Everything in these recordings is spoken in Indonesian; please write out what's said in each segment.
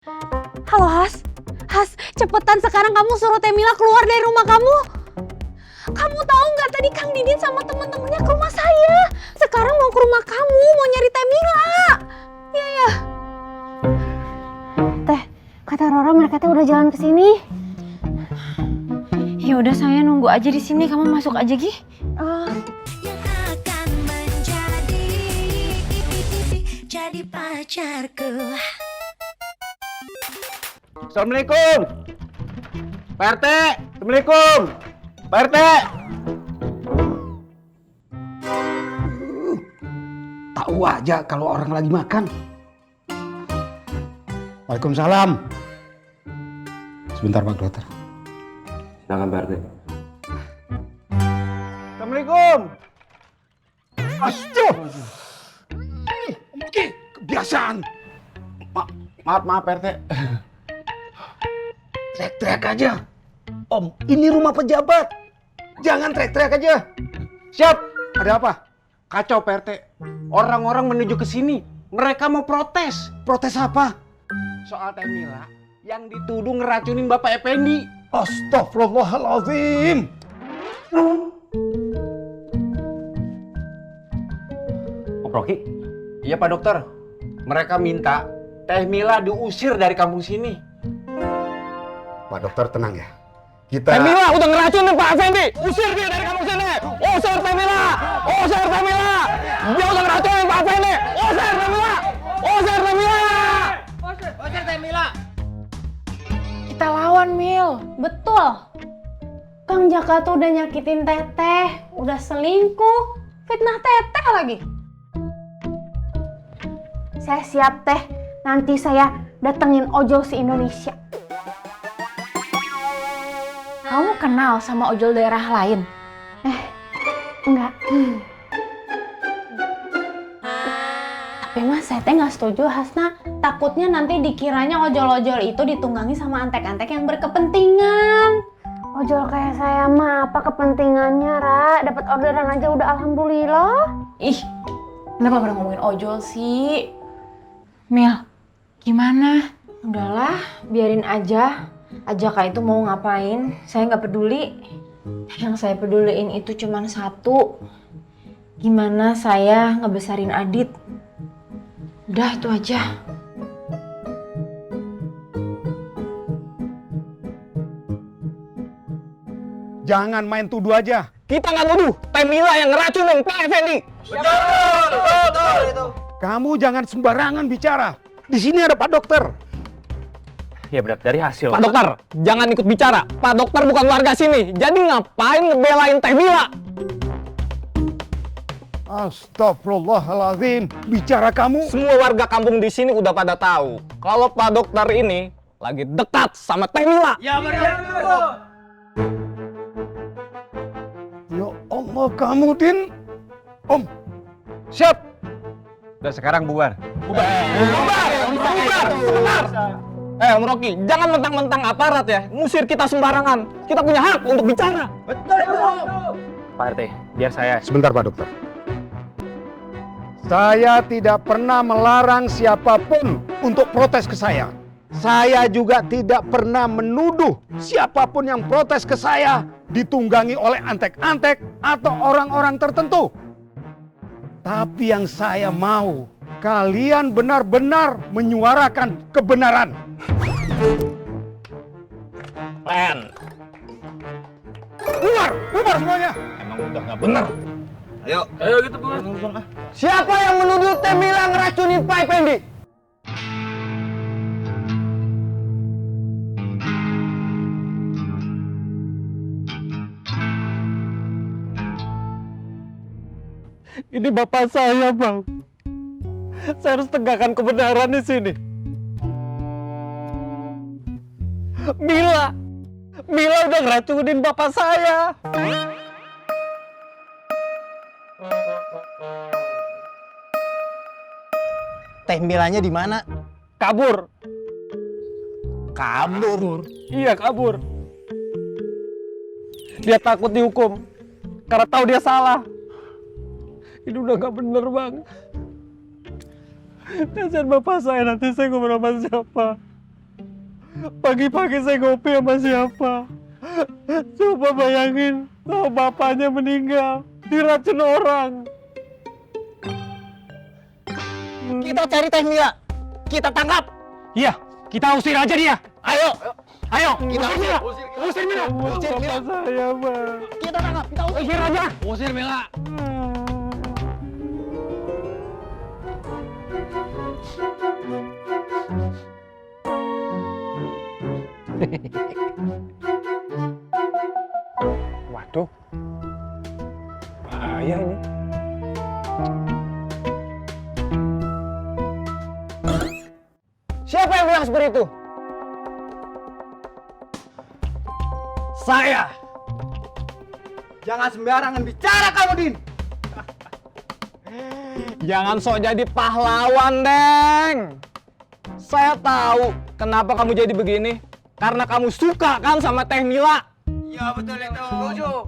Halo Has, Has, cepetan sekarang kamu suruh Teh Mila keluar dari rumah kamu. Kamu tahu nggak tadi Kang Didin sama teman-temannya ke rumah saya. Sekarang mau ke rumah kamu, mau nyari Teh Mila. Iya ya. Teh, kata Rora mereka teh udah jalan ke sini. Ya udah saya nunggu aja di sini, kamu masuk aja Gi. Jadi pacarku. Assalamualaikum. Pak RT, Assalamualaikum. Pak RT. Tahu aja kalau orang lagi makan. Waalaikumsalam. Sebentar Pak Dokter. Silakan Pak RT. Assalamualaikum. Asyik. Oke, kebiasaan. Maaf Pak RT. Teriak-teriak aja. Om, ini rumah pejabat. Jangan teriak-teriak aja. Siap. Ada apa? Kacau Pak RT. Orang-orang menuju ke sini. Mereka mau protes. Protes apa? Soal Teh Mila yang dituduh ngeracunin Bapak Effendi. Astagfirullahaladzim. Om Rocky? Iya Pak Dokter. Mereka minta Teh Mila diusir dari kampung sini. Pak Dokter tenang ya. Kita... Teh Mila udah ngeracunin Pak Effendi. Usir dia dari kampung sini. Usir Teh Mila. Usir Teh Mila. Dia udah ngeracunin Pak Effendi. Usir Teh Mila. Usir Teh Mila. Usir Teh Mila. Kita lawan Mil, betul. Kang Jaka tuh udah nyakitin Teteh, udah selingkuh, fitnah Teteh lagi. Saya siap Teh, nanti saya datengin ojol se-Indonesia. Kamu kenal sama ojol daerah lain? Enggak. Tapi mas, saya teh nggak setuju Hasna. Takutnya nanti dikiranya ojol-ojol itu ditunggangi sama antek-antek yang berkepentingan. Ojol kayak saya mah apa kepentingannya, Ra? Dapat orderan aja udah alhamdulillah. Ih, kenapa pada ngomongin ojol sih? Mil, gimana? Udahlah, biarin aja. Ajaka itu mau ngapain, saya nggak peduli. Yang saya peduliin itu cuma satu. Gimana saya ngebesarin Adit. Udah itu aja. Jangan main tuduh aja. Kita nggak nuduh Teh Mila yang ngeracunin Pak Effendi. Betul itu. Kamu jangan sembarangan bicara. Di sini ada Pak Dokter. Ya benar dari hasil. Pak Dokter, jangan ikut bicara. Pak Dokter bukan warga sini. Jadi ngapain ngebelain Teh Mila? Astagfirullahaladzim. Bicara kamu. Semua warga kampung di sini udah pada tahu kalau Pak Dokter ini lagi dekat sama Teh Mila. Ya benar. Ya Allah kamu Din. Om. Siap. Udah sekarang bubar. Bubar. Sebentar. Om Rocky, jangan mentang-mentang aparat ya, ngusir kita sembarangan. Kita punya hak untuk bicara. Betul. Pak RT, biar saya. Sebentar Pak Dokter. Saya tidak pernah melarang siapapun untuk protes ke saya. Saya juga tidak pernah menuduh siapapun yang protes ke saya ditunggangi oleh antek-antek atau orang-orang tertentu. Tapi yang saya mau, kalian benar-benar menyuarakan kebenaran. Pen. Bubar semuanya. Emang udah nggak bener. Ayo gitu bubar. Siapa yang menuduh Teh Mila ngeracunin Pak Effendi? Ini bapak saya, Bang. Saya harus tegakkan kebenaran di sini. Mila udah ngeracunin bapak saya. Teh Milanya di mana? Kabur. Kabur. Iya, kabur. Dia takut dihukum karena tahu dia salah. Ini udah gak bener, Bang. Kasihan bapak saya, nanti saya ngomong sama siapa. Pagi-pagi saya ngopi sama siapa? Coba bayangin, kalau bapaknya meninggal, diracun orang. Kita cari Teh Mila. Kita tangkap. Iya, kita usir aja dia. Ayo. Ayo, Kita usir Mila. Usir Mila. Usir Mila. Bapak saya, Bang. Kita tangkap. Kita usir. Usir aja. Usir Mila. Waduh, bahaya ini. Siapa yang bilang seperti itu? Saya. Jangan sembarangan bicara kamu, Din. Jangan sok jadi pahlawan, Deng. Saya tahu kenapa kamu jadi begini. Karena kamu suka kan sama Teh Mila. Ya betul itu. Setuju.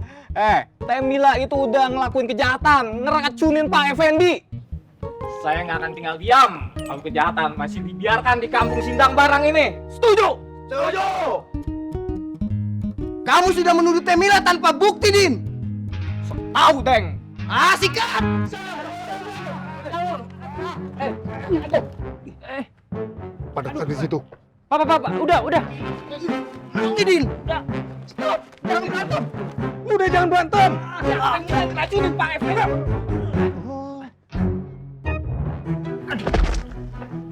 Teh Mila itu udah ngelakuin kejahatan, ngeracunin Pak Effendi. Saya nggak akan tinggal diam kalau kejahatan masih dibiarkan di kampung Sindang Barang ini. Setuju? Setuju. Kamu sudah menuduh Teh Mila tanpa bukti, Din. Tahu, Deng. Sikat. Pak dokter di situ. Pak, udah. Nanti, Din. Stop. Jangan berantem. Udah jangan berantem. Ngeracunin Pak Effendi.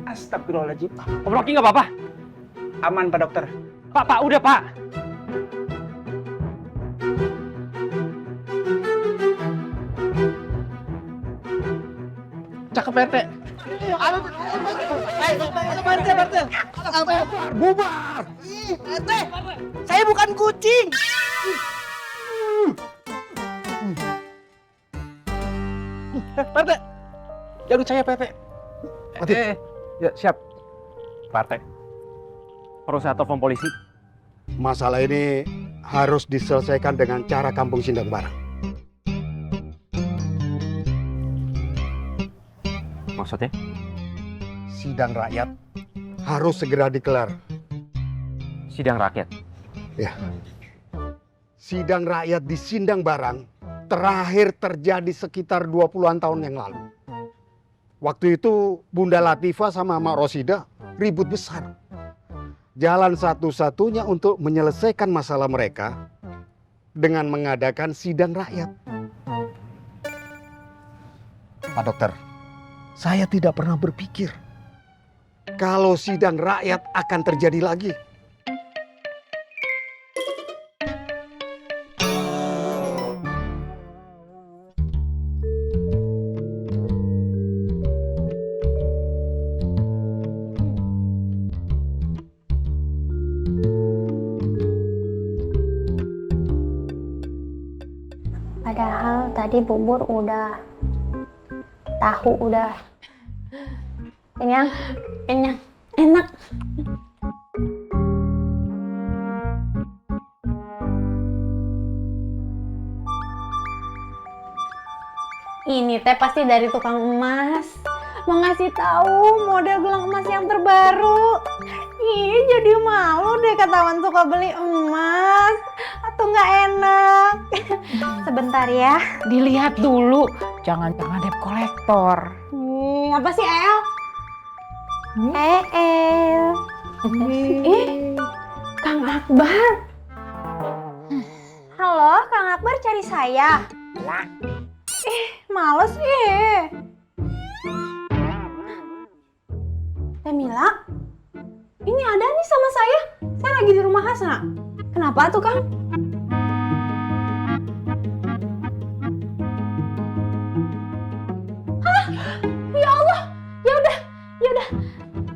Astagfirullahaladzim. Om Rocky nggak apa-apa? Aman, Pak Dokter. Pak, udah Pak. Cakep, Pak RT. Bubar. RT, saya bukan kucing. Pak RT, jangan saya, Pak RT. Ya, siap. Pak RT. Perlu saya telepon polisi. Masalah ini harus diselesaikan dengan cara kampung Sindang Barang. Maksudnya? Sidang rakyat harus segera digelar. Sidang rakyat. Ya. Sidang rakyat di Sindang Barang terakhir terjadi sekitar 20-an tahun yang lalu. Waktu itu Bunda Latifah sama Mak Rosida ribut besar. Jalan satu-satunya untuk menyelesaikan masalah mereka dengan mengadakan sidang rakyat. Pak Dokter, saya tidak pernah berpikir kalau sidang rakyat akan terjadi lagi. Padahal tadi bubur udah, tahu udah. Kenyang, enak. Ini teh pasti dari tukang emas. Mau ngasih tahu model gelang emas yang terbaru. Ih, jadi malu deh ketahuan suka beli emas. Atau nggak enak. Sebentar ya, dilihat dulu. Jangan-jangan debt kolektor. Apa sih, El? El. Kang Akbar. Halo, Kang Akbar cari saya. Males Teh Mila, ini ada nih sama saya. Saya lagi di rumah Hasna. Kenapa tuh, Kang? Hah? Ya Allah. Ya udah.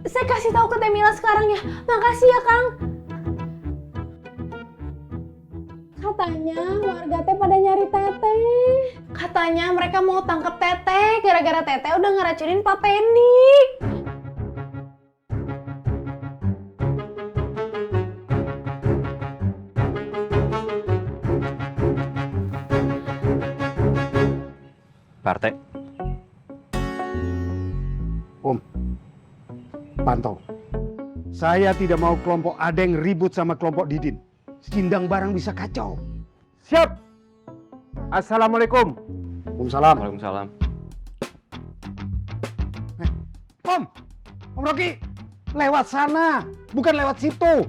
Saya kasih tahu ke Teh Mila sekarang ya. Makasih ya, Kang. Katanya warga teh pada nyari Teteh. Katanya mereka mau tangkap Teteh gara-gara Teteh udah ngeracunin Pak Pendi. Pak RT. Om, pantau. Saya tidak mau kelompok Adeng ribut sama kelompok Didin. Sindang barang bisa kacau. Siap. Assalamualaikum. Waalaikumsalam. Waalaikumsalam. Om Rocky, lewat sana, bukan lewat situ.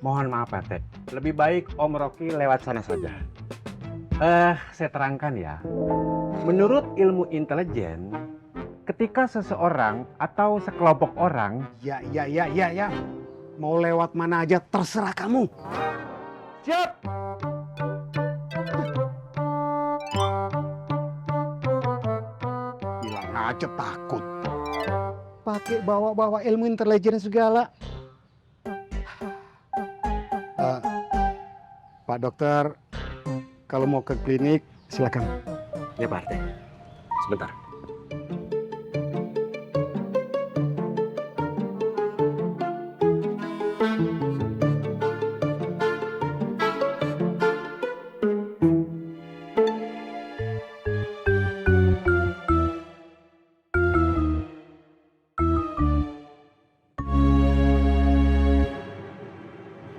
Mohon maaf Pak RT, lebih baik Om Rocky lewat sana saja. Saya terangkan ya. Menurut ilmu intelijen, ketika seseorang atau sekelompok orang, ya, mau lewat mana aja terserah kamu. Siap. Bilang aja takut. Pakai bawa-bawa ilmu intelijen segala. Pak dokter, kalau mau ke klinik silakan. Ya Pak RT. Sebentar.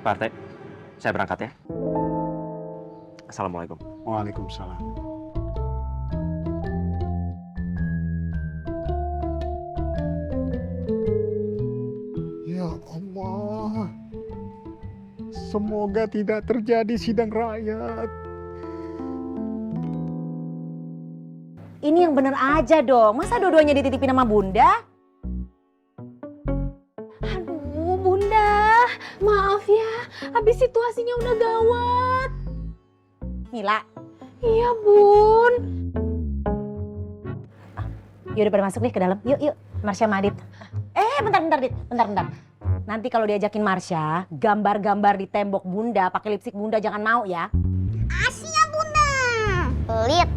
Pak RT, saya berangkat ya. Assalamualaikum. Waalaikumsalam. Ya Allah, semoga tidak terjadi sidang rakyat. Ini yang bener aja dong, masa dua-duanya dititipin sama Bunda? Aduh, Bunda. Maaf ya, habis situasinya udah gawat. Mila, Iya, Bun. yaudah pada masuk deh ke dalam. Yuk, Marsha sama Adit. Bentar, Dit. Bentar. Nanti kalau diajakin Marsha, gambar-gambar di tembok Bunda, pakai lipstik Bunda jangan mau ya. Asyik Bunda. Pelit.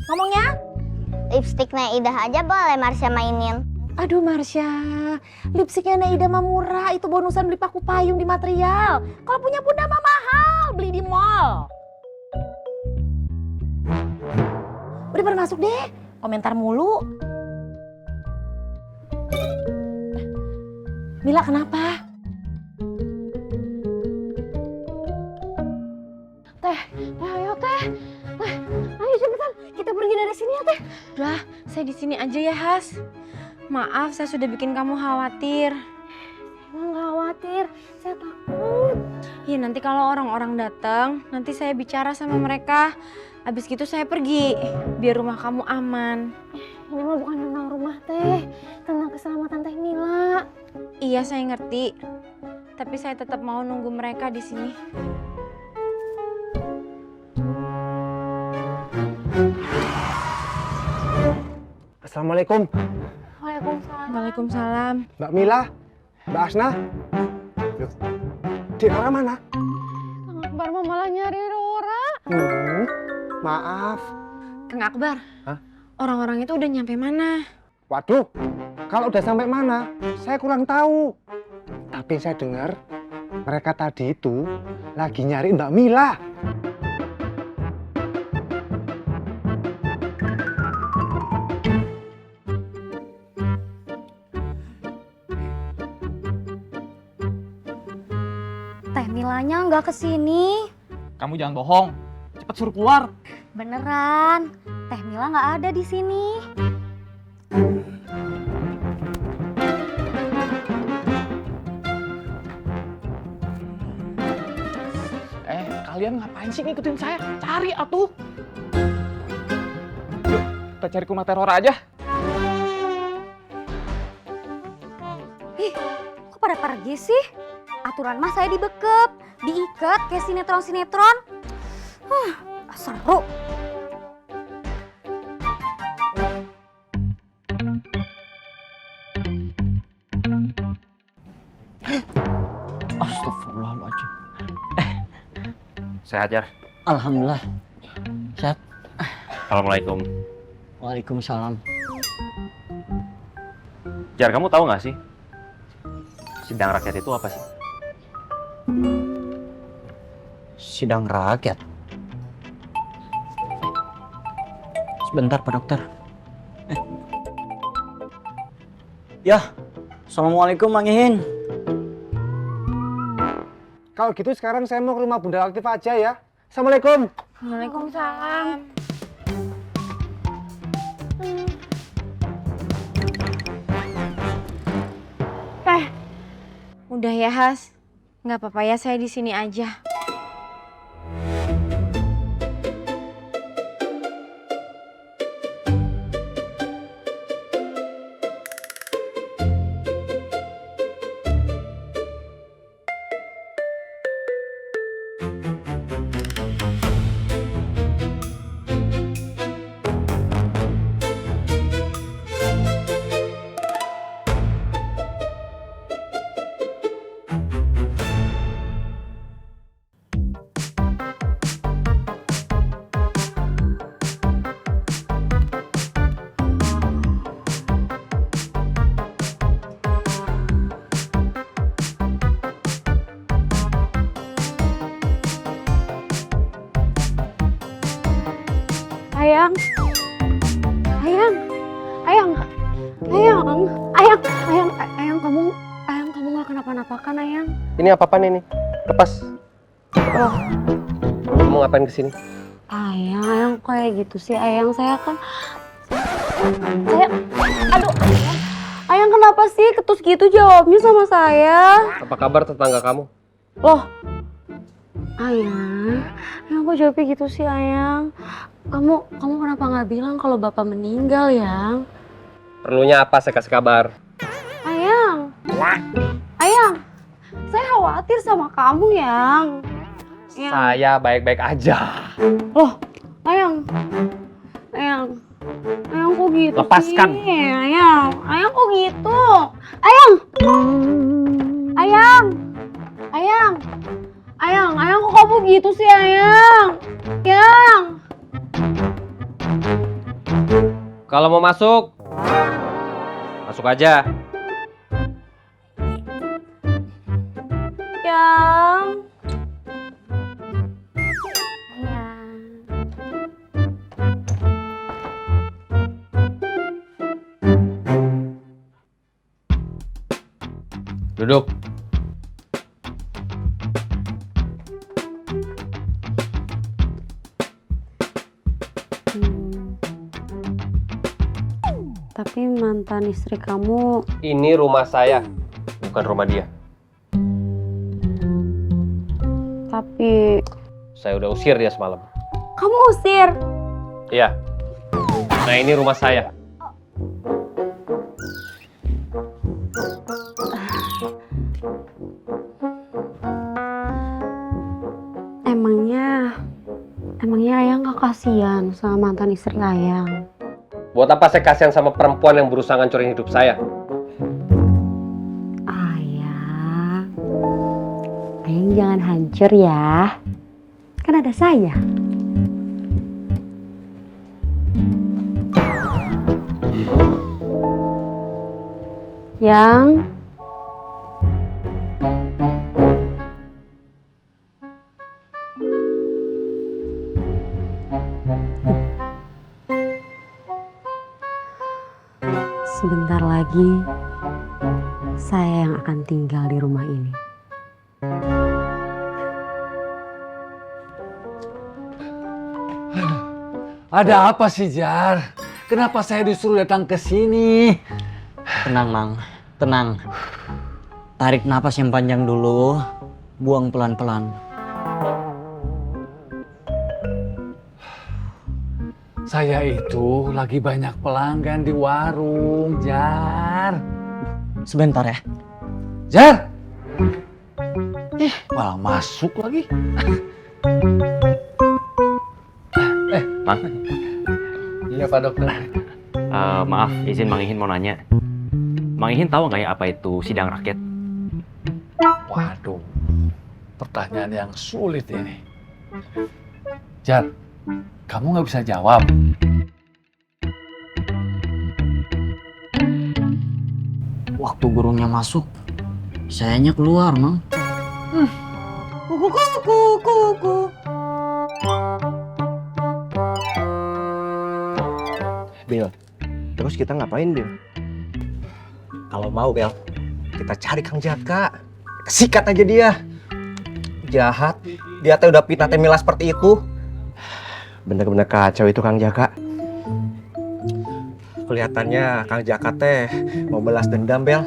Ngomongnya? Lipstiknya Ida aja boleh Marsha mainin. Aduh Marsha, lipstiknya Naida mah murah, itu bonusan beli paku payung di material. Kalau punya Bunda mah mahal, beli di mall. Udah pada masuk deh, komentar mulu. Mila kenapa? Ayo, Teh. Ayo cepetan, kita pergi dari sini ya, Teh. Udah, saya di sini aja ya, Has. Maaf, saya sudah bikin kamu khawatir. Emang gak khawatir, saya takut. Ya nanti kalau orang-orang datang, nanti saya bicara sama mereka. Habis gitu saya pergi, biar rumah kamu aman. Ini mah bukan tentang rumah, Teh. Tentang keselamatan Teh Mila. Iya, saya ngerti. Tapi saya tetap mau nunggu mereka di sini. Assalamualaikum. Waalaikumsalam. Mbak Mila, Mbak Asna. Loh, di arah mana? Kang Akbar mah malah nyari Rora. Maaf. Kang Akbar, Hah? orang-orang itu udah nyampe mana? Waduh, kalau udah sampai mana, saya kurang tahu. Tapi saya dengar mereka tadi itu lagi nyari Mbak Mila. Teh Milanya nggak kesini. Kamu jangan bohong. Cepet suruh keluar. Beneran. Teh Mila nggak ada di sini. Kalian ngapain sih ngikutin saya? Cari atuh. Yuk, kita cari ke rumah teror aja. Kok pada pergi sih? Aturan mah saya dibekep, diikat kayak sinetron-sinetron. Seru. Astagfirullahaladzim. Sehat, Jar? Alhamdulillah. Sehat. Assalamualaikum. Waalaikumsalam. Jar, kamu tahu nggak sih? Sidang rakyat itu apa sih? Sidang rakyat. Sebentar Pak Dokter. Ya, Assalamualaikum Mang Ihin. Kalau gitu sekarang saya mau ke rumah Bunda Aktif aja ya. Assalamualaikum. Waalaikumsalam. Udah ya Has, nggak apa-apa ya saya di sini aja. Ayang, kamu nggak kenapa-napa kan Ayang? Ini apa-apaan ini? Lepas. Oh, Kamu ngapain kesini? Ayang kayak gitu sih Ayang, saya, aduh, Ayang kenapa sih ketus gitu jawabnya sama saya? Apa kabar tetangga kamu? Loh, Ayang kok jawabnya gitu sih Ayang? Kamu kenapa nggak bilang kalau bapak meninggal ya? Perlunya apa saya kasih kabar? Ayang, saya khawatir sama kamu Yang. Saya baik-baik aja. Loh, Ayang kok gitu Lepaskan. sih? Ayang kok gitu? Ayang kok kamu gitu sih Ayang? Kalau mau masuk, masuk aja. Yang. Duduk. Tapi mantan istri kamu. Ini rumah saya, bukan rumah dia. Tapi Saya udah usir dia semalam. kamu usir? Iya. Nah, ini rumah saya. Emangnya Ayang gak kasihan sama mantan istri Ayang? Buat apa saya kasihan sama perempuan yang berusaha ngancurin hidup saya? Ayang jangan hancur ya. Kan ada saya. Yang. Sebentar lagi saya yang akan tinggal di rumah ini. Ada apa sih, Jar? Kenapa saya disuruh datang ke sini? Tenang Mang, tenang. Tarik napas yang panjang dulu, buang pelan-pelan. Saya itu lagi banyak pelanggan di warung, Jar. Sebentar ya. Jar! Malah masuk lagi. Mang, Iya, Pak Dokter. maaf, izin Mang Ihin mau nanya. Mang Ihin tahu nggak ya apa itu sidang rakyat? Waduh, pertanyaan yang sulit ini. Jar, kamu nggak bisa jawab. Waktu gurunya masuk, sayanya keluar, Mang. Bel, terus kita ngapain, Bel? Kalau mau, Bel, kita cari Kang Jaka. Kita sikat aja dia. Jahat, dia teh udah fitnah teh Mila seperti itu. Bener-bener kacau itu Kang Jaka. Kelihatannya Kang Jaka teh mau balas dendam, Bel.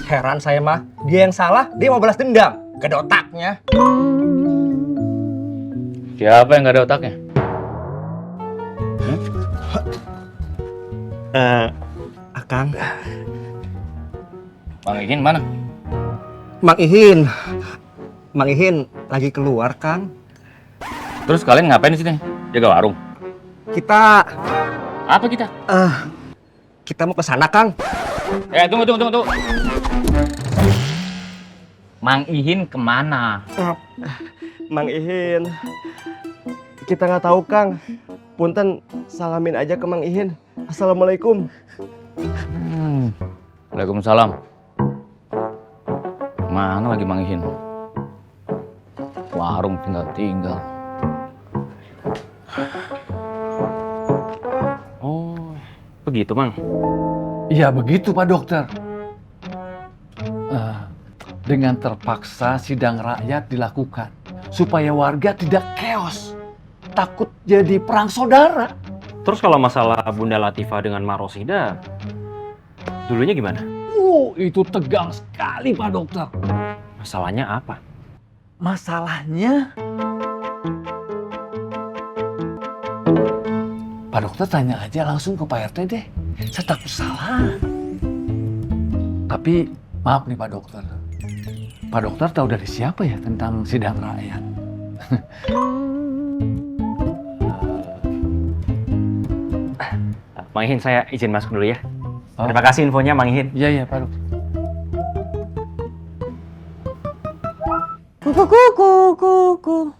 Heran saya mah, dia yang salah, dia mau balas dendam. Gak ada otaknya. Siapa yang gak ada otaknya? Akang. Bang Ihin mana? Mang Ihin lagi keluar, Kang. Terus kalian ngapain di sini? Jaga warung? Kita Apa kita? kita mau ke sana, Kang. Tunggu. Mang Ihin kemana? Mang Ihin. Kita nggak tahu, Kang. Punten, salamin aja ke Mang Ihin. Assalamualaikum. Waalaikumsalam. Mana lagi Mang Ihin? Warung tinggal. Oh, begitu Mang. Iya begitu Pak Dokter. Dengan terpaksa sidang rakyat dilakukan supaya warga tidak chaos, takut jadi perang saudara. Terus kalau masalah Bunda Latifah dengan Mak Rosida, dulunya gimana? Itu tegang sekali Pak Dokter. Masalahnya apa? Masalahnya, Pak Dokter tanya aja langsung ke Pak RT deh. Saya takut salah. Tapi maaf nih Pak Dokter. Pak Dokter tahu dari siapa ya tentang sidang rakyat? Mang Ihin, saya izin masuk dulu ya. Terima kasih infonya Mang Ihin. Iya Pak Dokter. Kuku.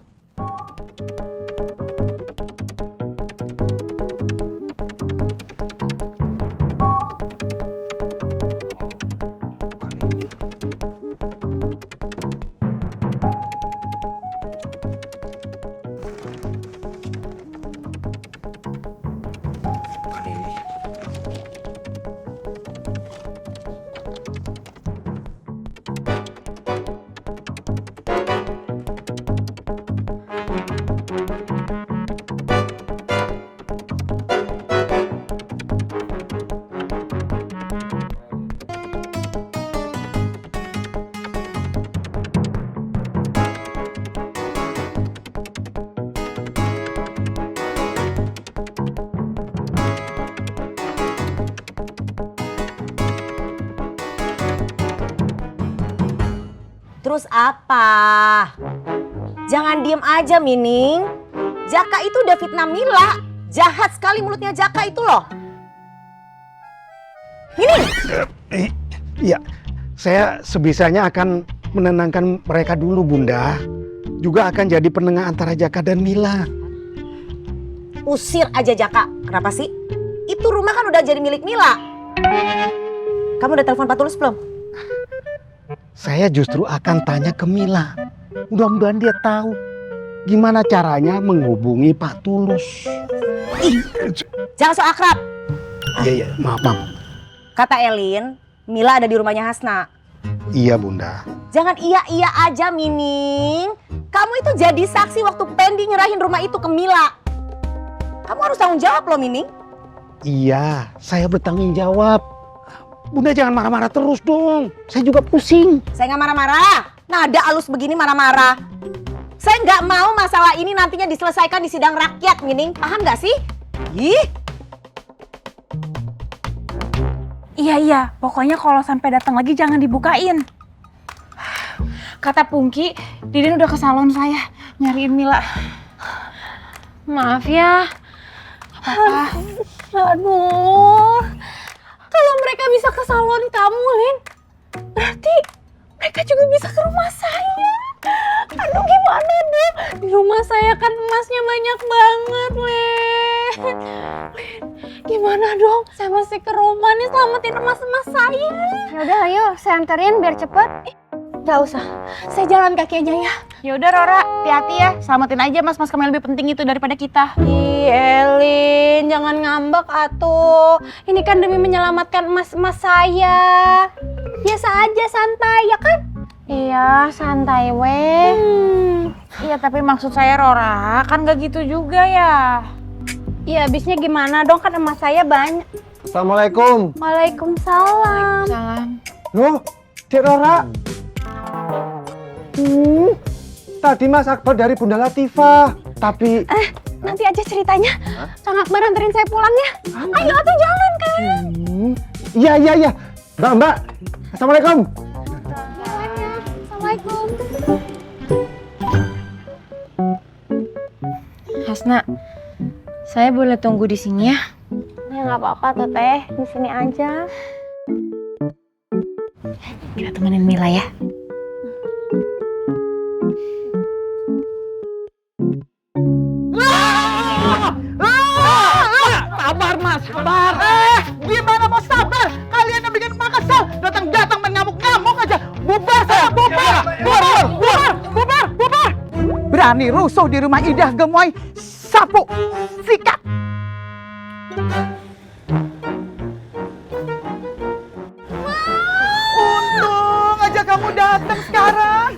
Terus apa? Jangan diem aja, Mining. Jaka itu udah fitnah Mila. Jahat sekali mulutnya Jaka itu loh. Mining! Iya, saya sebisanya akan menenangkan mereka dulu, Bunda. Juga akan jadi penengah antara Jaka dan Mila. Usir aja Jaka. Kenapa sih? Itu rumah kan udah jadi milik Mila. Kamu udah telepon Pak Tulus belum? Saya justru akan tanya ke Mila. Mudah-mudahan dia tahu gimana caranya menghubungi Pak Tulus. Jangan so akrab. Iya, maaf. Kata Elin, Mila ada di rumahnya Hasna. Iya, Bunda. Jangan iya-iya aja, Mining. Kamu itu jadi saksi waktu Pendi nyerahin rumah itu ke Mila. Kamu harus tanggung jawab loh, Mining. Iya, saya bertanggung jawab. Bunda jangan marah-marah terus dong. Saya juga pusing. Saya nggak marah-marah. Nada halus begini marah-marah. Saya nggak mau masalah ini nantinya diselesaikan di sidang rakyat, Mining. Paham nggak sih? Ih. Iya, pokoknya kalau sampai datang lagi jangan dibukain. Kata Pungki, Didin udah ke salon saya nyariin Mila. Maaf ya. Apa? Aduh. Kalau mereka bisa ke salon kamu, Lin, berarti mereka juga bisa ke rumah saya. Aduh, gimana dong? Di rumah saya kan emasnya banyak banget, Lin. Gimana dong? Saya masih ke rumah nih, selamatin emas-emas saya. Yaudah ayo, saya anterin biar cepet. Gak usah, saya jalan kaki aja ya. Yaudah Rora, hati-hati ya. Selamatin aja mas-mas kamu yang lebih penting itu daripada kita. Ih, Elin. jangan ngambek atuh. Ini kan demi menyelamatkan emas-emas saya. Biasa aja, santai ya kan? Iya, santai weh. Iya tapi maksud saya Rora, kan gak gitu juga ya. Iya, habisnya gimana dong, kan emas saya banyak. Assalamualaikum. Waalaikumsalam. Loh, Dek Rora. Tadi Mas Akbar dari Bunda Latifah, tapi Nanti aja ceritanya. Kang Akbar anterin saya pulang ya. Ayo atuh jalan kan. iya. Mbak. Assalamualaikum. Assalamualaikum. Hasna, saya boleh tunggu di sini ya? Ya nggak apa-apa tuh teh, di sini aja. Kita temenin Mila ya. Sabar mas, sabar. Gimana mau sabar? Kalian yang bikin emak kesel. Datang-datang main ngamuk-ngamuk aja. Bubar saya, bubar. Berani rusuh di rumah Idah Gemoy. Sapu, sikat. Untung aja kamu datang sekarang.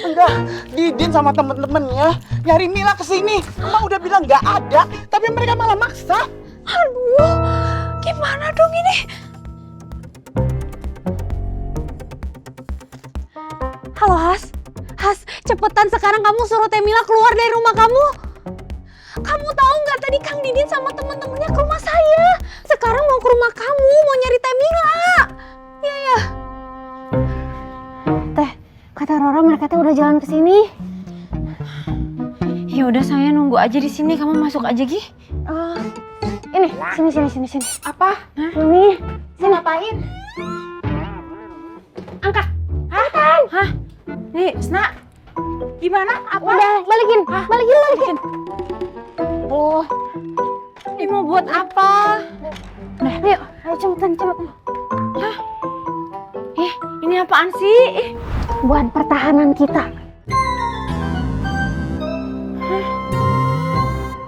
Enggak, Didin sama temen-temennya nyari Mila kesini. Emang udah bilang nggak ada, tapi mereka malah maksa. Aduh, gimana dong ini? Halo Has, cepetan sekarang kamu suruh Teh Mila keluar dari rumah kamu. Kamu tahu nggak tadi Kang Didin sama temen-temennya ke rumah saya. Sekarang mau ke rumah kamu, mau nyari Teh Mila. Iya. Teh, kata Rora mereka teh udah jalan ke sini. Ya udah saya nunggu aja di sini, kamu masuk aja Gi. Ini, sini. Apa? Ini, sini ngapain? Angkat. Hah? Nih, Sna. Gimana? Apa? Udah, balikin. Tuh. Ini mau buat apa? Nah, yuk, ayo cepetan. Ini apaan sih? Buat pertahanan kita.